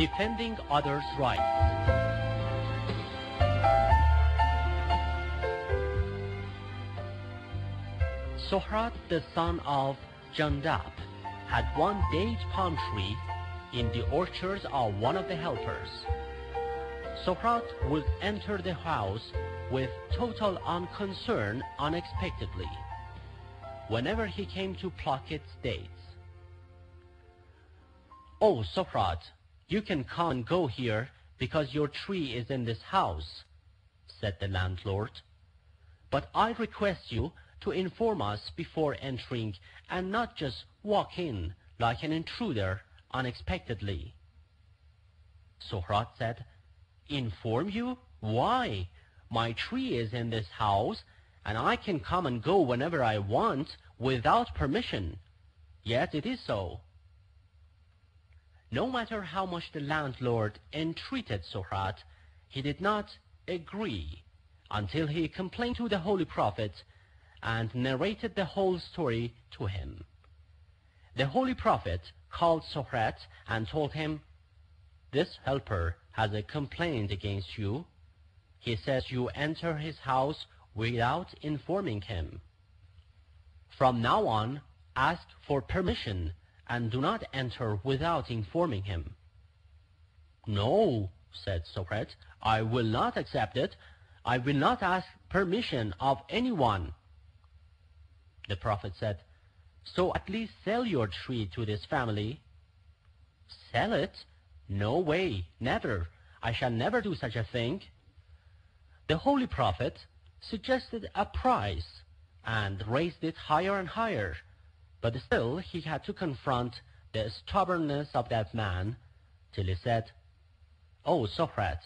defending others' rights. Sohrat, the son of Jandab, had one date palm tree in the orchards of one of the helpers. Sohrat would enter the house with total unconcern unexpectedly, whenever he came to pluck its dates. "Oh, Sohrat, you can come and go here because your tree is in this house," said the landlord. "But I request you to inform us before entering and not just walk in like an intruder unexpectedly." Sohrat said, "Inform you? Why? My tree is in this house and I can come and go whenever I want without permission. Yet it is so." No matter how much the landlord entreated Sohrat, he did not agree until he complained to the Holy Prophet and narrated the whole story to him. The Holy Prophet called Sohrat and told him, "This helper has a complaint against you. He says you enter his house without informing him. From now on, ask for permission and do not enter without informing him." "No," said Sohrat, "I will not accept it. I will not ask permission of anyone." The Prophet said, "So at least sell your tree to this family." "Sell it? No way, never. I shall never do such a thing." The Holy Prophet suggested a price and raised it higher and higher, but still he had to confront the stubbornness of that man till he said, "Oh, Sohrat,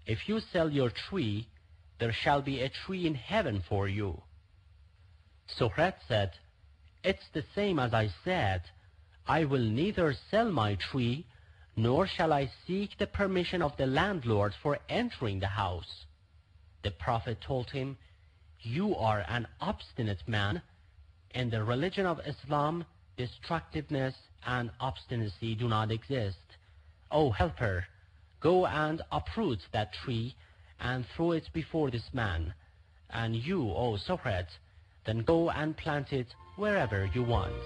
if you sell your tree, there shall be a tree in heaven for you." Sohrat said, "It's the same as I said. I will neither sell my tree, nor shall I seek the permission of the landlord for entering the house." The Prophet told him, "You are an obstinate man. In the religion of Islam, destructiveness and obstinacy do not exist. O helper, go and uproot that tree and throw it before this man. And you, O Sohrat, then go and plant it wherever you want."